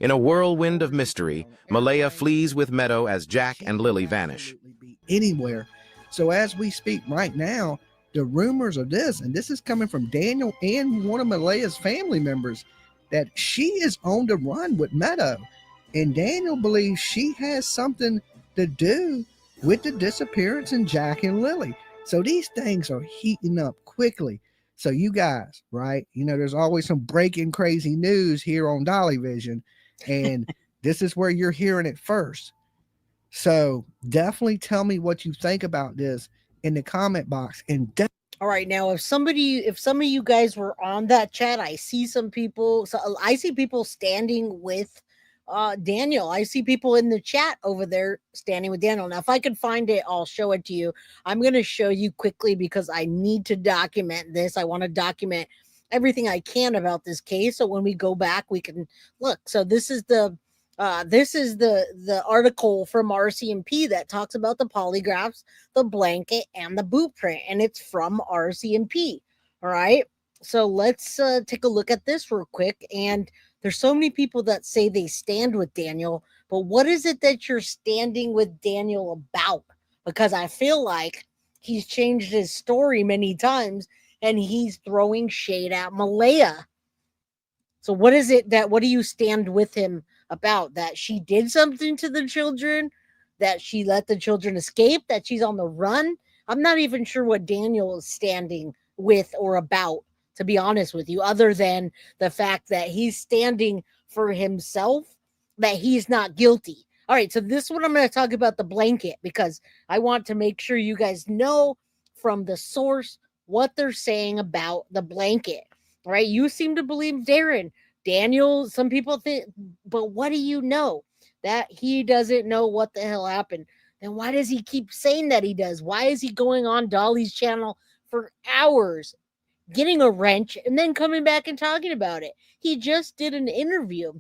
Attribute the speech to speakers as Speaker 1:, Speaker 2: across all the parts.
Speaker 1: In a whirlwind of mystery, Malaya flees with Meadow as Jack and Lilly vanish.
Speaker 2: Anywhere. So as we speak right now, the rumors of this, and this is coming from Daniel and one of Malaya's family members, that she is on the run with Meadow. And Daniel believes she has something to do with the disappearance in Jack and Lilly. So these things are heating up quickly. So you guys, right? There's always some breaking crazy news here on Dolly Vision. And this is where you're hearing it first. So definitely tell me what you think about this in the comment box. And
Speaker 3: all right, now if some of you guys were on that chat, I see some people. So I see people standing with Daniel. I see people in the chat over there standing with Daniel. Now, if I can find it, I'll show it to you. I'm going to show you quickly because I need to document this. I want to document everything I can about this case. So when we go back, we can look. So this is the article from RCMP that talks about the polygraphs, the blanket, and the boot print, and it's from RCMP. All right. So let's take a look at this real quick. And there's so many people that say they stand with Daniel, but what is it that you're standing with Daniel about? Because I feel like he's changed his story many times and he's throwing shade at Malaya. So what do you stand with him about? That she did something to the children, that she let the children escape, that she's on the run? I'm not even sure what Daniel is standing with or about, to be honest with you, other than the fact that he's standing for himself, that he's not guilty. All right, so this one I'm going to talk about the blanket because I want to make sure you guys know from the source what they're saying about the blanket. All right, you seem to believe Darren. Daniel, some people think, but what do you know? That he doesn't know what the hell happened. Then why does he keep saying that he does? Why is he going on Dolly's channel for hours, getting a wrench, and then coming back and talking about it? He just did an interview.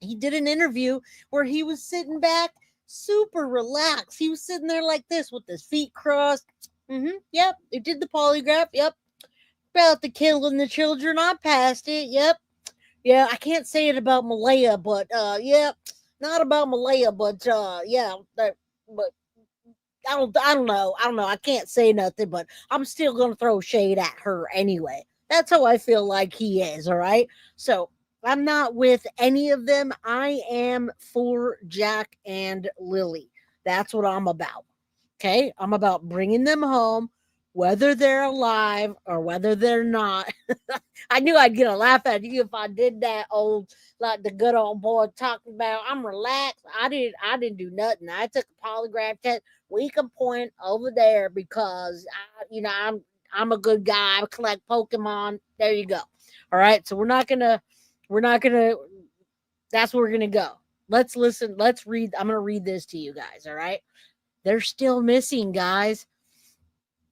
Speaker 3: He did an interview where he was sitting back, super relaxed. He was sitting there like this with his feet crossed. Yep, it did the polygraph. Yep. About the killing the children, I passed it. Yep. Yeah, I can't say it about Malaya, but yeah, not about Malaya, but yeah, but I don't know. I can't say nothing, but I'm still gonna throw shade at her anyway. That's how I feel like he is. All right, so I'm not with any of them. I am for Jack and Lilly. That's what I'm about. Okay, I'm about bringing them home, whether they're alive or whether they're not. I knew I'd get a laugh at you if I did that like the good old boy talking about, I'm relaxed. I didn't do nothing. I took a polygraph test. We can point over there because I'm a good guy. I collect Pokemon. There you go. All right. So we're not gonna that's where we're gonna go. Let's listen. Let's read. I'm gonna read this to you guys. All right. They're still missing, guys.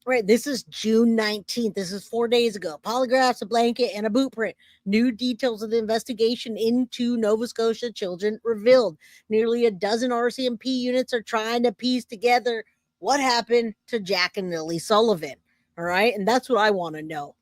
Speaker 3: Right, this is June 19th. This is 4 days ago. Polygraphs, a blanket, and a boot print. New details of the investigation into Nova Scotia children revealed. Nearly a dozen RCMP units are trying to piece together what happened to Jack and Lilly Sullivan. All right, and that's what I want to know.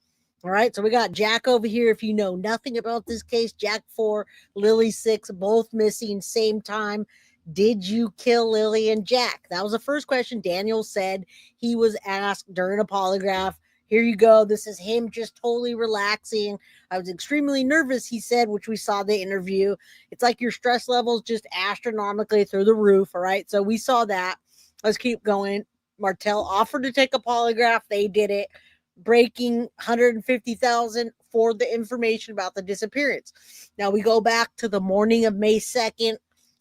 Speaker 3: All right, so we got Jack over here. If you know nothing about this case, Jack 4, Lilly 6, both missing same time. Did you kill Lilly and Jack? That was the first question. Daniel said he was asked during a polygraph. Here you go. This is him just totally relaxing. I was extremely nervous, he said, which we saw the interview. It's like your stress levels just astronomically through the roof. All right. So we saw that. Let's keep going. Martel offered to take a polygraph. They did it, breaking $150,000 for the information about the disappearance. Now we go back to the morning of May 2nd.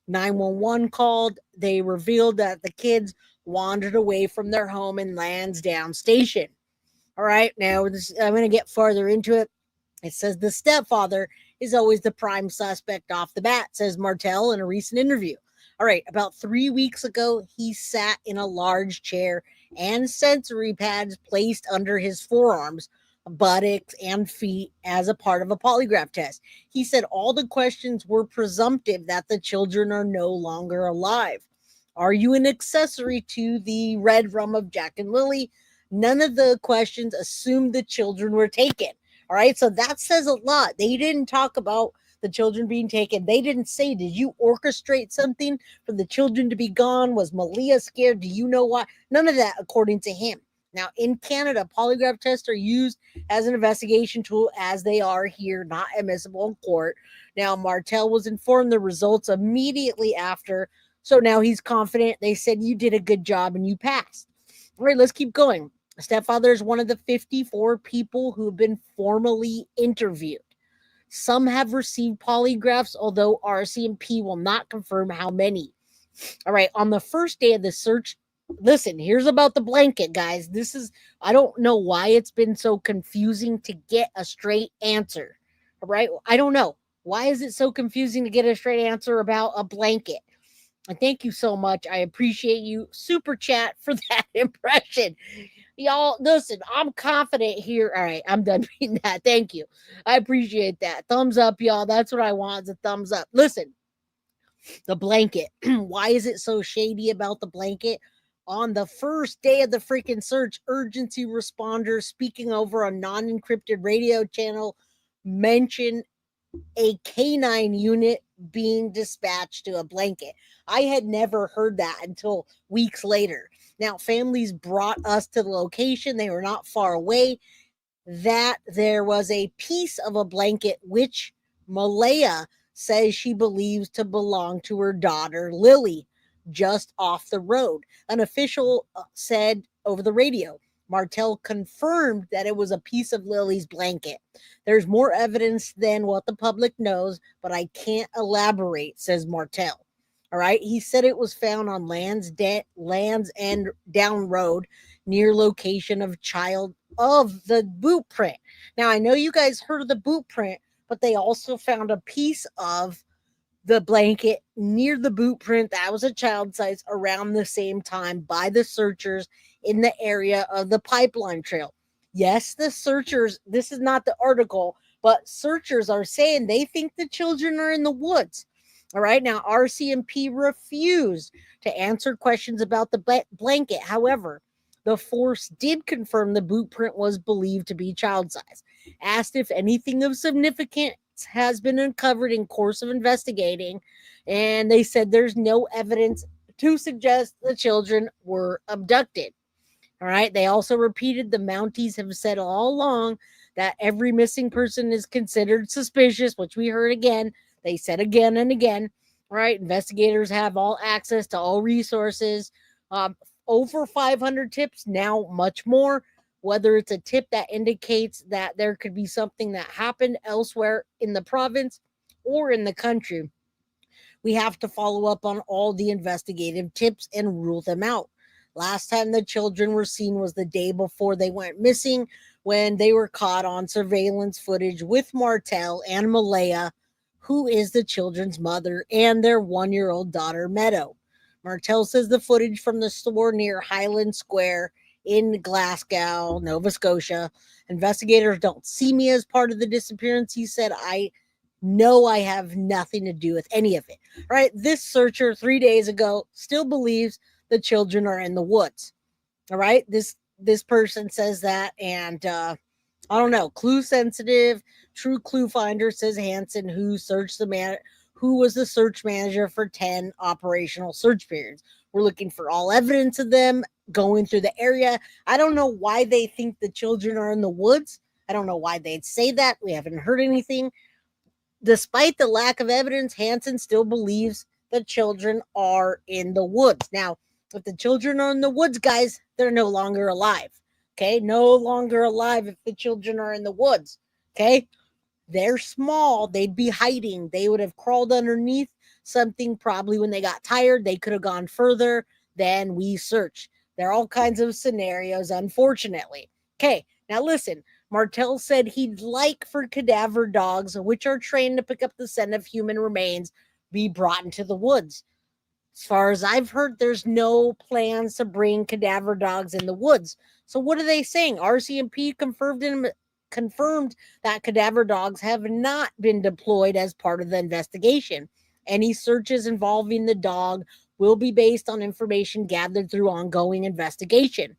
Speaker 3: 911 called. They revealed that the kids wandered away from their home in Lansdowne Station. All right, now I'm going to get farther into it. It says the stepfather is always the prime suspect off the bat, says Martel in a recent interview. All right, about 3 weeks ago, he sat in a large chair and sensory pads placed under his forearms, buttocks, and feet as a part of a polygraph test. He said all the questions were presumptive that the children are no longer alive. Are you an accessory to the red rum of Jack and Lilly? None of the questions assumed the children were taken. All right, so that says a lot. They didn't talk about the children being taken. They didn't say, did you orchestrate something for the children to be gone? Was Malia scared? Do you know why? None of that, according to him. Now, in Canada, polygraph tests are used as an investigation tool as they are here, not admissible in court. Now, Martel was informed the results immediately after, so now he's confident. They said, you did a good job and you passed. All right, let's keep going. Stepfather is one of the 54 people who have been formally interviewed. Some have received polygraphs, although RCMP will not confirm how many. All right, on the first day of the search, listen, here's about the blanket, guys. I don't know why it's been so confusing to get a straight answer. All right, I don't know. Why is it so confusing to get a straight answer about a blanket? And thank you so much. I appreciate you. Super chat for that impression. Y'all, listen, I'm confident here. All right, I'm done reading that. Thank you. I appreciate that. Thumbs up, y'all. That's what I want, is a thumbs up. Listen, the blanket. Why is it so shady about the blanket? On the first day of the freaking search, urgency responders speaking over a non-encrypted radio channel mentioned a canine unit being dispatched to a blanket. I had never heard that until weeks later. Now, families brought us to the location. They were not far away. That there was a piece of a blanket which Malaya says she believes to belong to her daughter, Lilly, just off the road. An official said over the radio. Martel confirmed that it was a piece of Lily's blanket. There's more evidence than what the public knows, but I can't elaborate, says Martel. All right. He said it was found on Land's End Down Road near location of the boot print. Now, I know you guys heard of the boot print, but they also found a piece of the blanket near the boot print that was a child size around the same time by the searchers in the area of the pipeline trail. Yes, the searchers, this is not the article, but searchers are saying they think the children are in the woods. All right, now RCMP refused to answer questions about the blanket. However, the force did confirm the boot print was believed to be child size. Asked if anything of significance has been uncovered in course of investigating, and they said there's no evidence to suggest the children were abducted. All right. They also repeated the Mounties have said all along that every missing person is considered suspicious, which we heard again. They said again and again. All right. Investigators have all access to all resources. Over 500 tips, now much more. Whether it's a tip that indicates that there could be something that happened elsewhere in the province or in the country, we have to follow up on all the investigative tips and rule them out. Last time the children were seen was the day before they went missing, when they were caught on surveillance footage with Martel and Malaya, who is the children's mother, and their 1-year-old daughter, Meadow. Martel says the footage from the store near Highland Square in Glasgow, Nova Scotia. Investigators don't see me as part of the disappearance. He said, I know I have nothing to do with any of it. All right. This searcher 3 days ago still believes the children are in the woods. All right. This person says that. And I don't know. Clue sensitive, true clue finder, says Hansen, who was the search manager for 10 operational search periods. We're looking for all evidence of them going through the area. I don't know why they think the children are in the woods. I don't know why they'd say that. We haven't heard anything. Despite the lack of evidence, Hansen still believes the children are in the woods. Now, if the children are in the woods, guys, they're no longer alive. Okay? No longer alive if the children are in the woods. Okay? They're small. They'd be hiding. They would have crawled underneath something probably when they got tired. They could have gone further than we searched. There are all kinds of scenarios, unfortunately. Okay, now listen. Martel said he'd like for cadaver dogs, which are trained to pick up the scent of human remains, be brought into the woods. As far as I've heard, there's no plans to bring cadaver dogs in the woods. So what are they saying? RCMP confirmed that cadaver dogs have not been deployed as part of the investigation. Any searches involving the dog will be based on information gathered through ongoing investigation.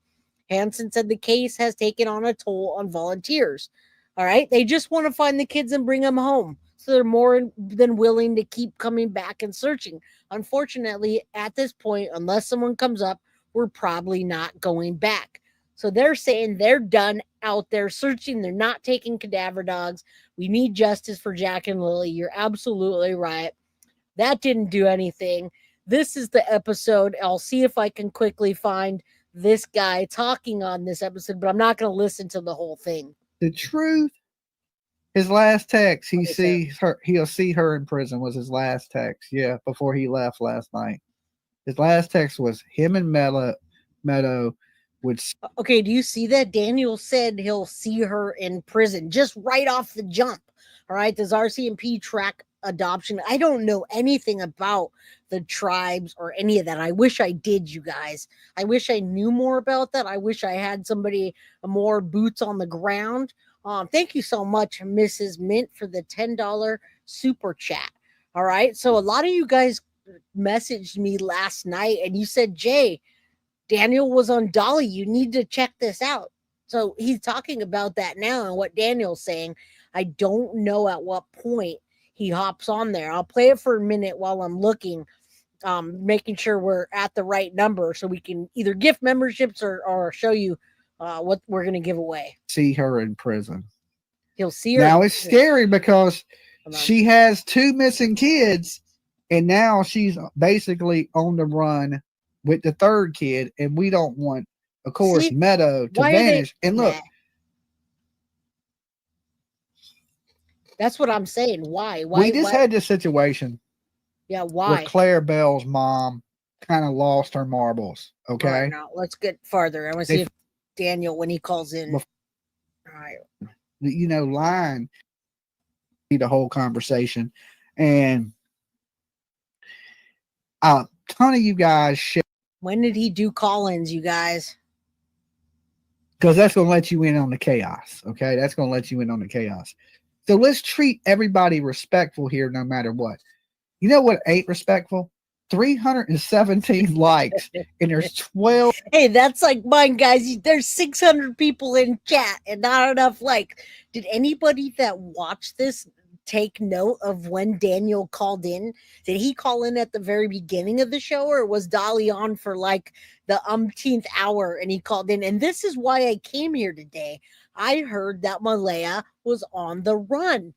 Speaker 3: Hansen said the case has taken on a toll on volunteers. All right. They just want to find the kids and bring them home. So they're more than willing to keep coming back and searching. Unfortunately, at this point, unless someone comes up, we're probably not going back. So they're saying they're done out there searching. They're not taking cadaver dogs. We need justice for Jack and Lily. You're absolutely right. That didn't do anything. This is the episode. I'll see if I can quickly find this guy talking on this episode, but I'm not going to listen to the whole thing.
Speaker 2: The truth. His last text,
Speaker 3: He'll
Speaker 2: see her in prison was his last text. Yeah, before he left last night. His last text was him and Meadow would.
Speaker 3: Okay, do you see that? Daniel said he'll see her in prison just right off the jump. All right, does RCMP track adoption? I don't know anything about the tribes or any of that. I wish I did, you guys. I wish I knew more about that. I wish I had somebody more boots on the ground. Thank you so much, Mrs. Mint, for the $10 super chat. All right. So a lot of you guys messaged me last night and you said, Jay, Daniel was on Dolly. You need to check this out. So he's talking about that now and what Daniel's saying. I don't know at what point he hops on there. I'll play it for a minute while I'm looking, making sure we're at the right number so we can either gift memberships or show you what we're going to give away.
Speaker 2: See her in prison.
Speaker 3: He'll see her.
Speaker 2: Now it's scary because she has 2 missing kids and now she's basically on the run with the 3rd kid. And we don't want, of course, Meadow to vanish. And look.
Speaker 3: That's what I'm saying. Why?
Speaker 2: We just had this situation.
Speaker 3: Yeah, why?
Speaker 2: Where Claire Bell's mom kind of lost her marbles. Okay.
Speaker 3: All right, now let's get farther. I want to see if Daniel, when he calls in. All right.
Speaker 2: Line the whole conversation. And a ton of you guys share.
Speaker 3: When did he do call-ins, you guys?
Speaker 2: Because that's going to let you in on the chaos. Okay. That's going to let you in on the chaos. So let's treat everybody respectful here no matter what. You know what ain't respectful? 317 likes and there's 12.
Speaker 3: Hey, that's like mine, guys. There's 600 people in chat and not enough like. Did anybody that watched this take note of when Daniel called in? Did he call in at the very beginning of the show or was Dolly on for like the umpteenth hour and he called in? And this is why I came here today. I heard that Malaya was on the run.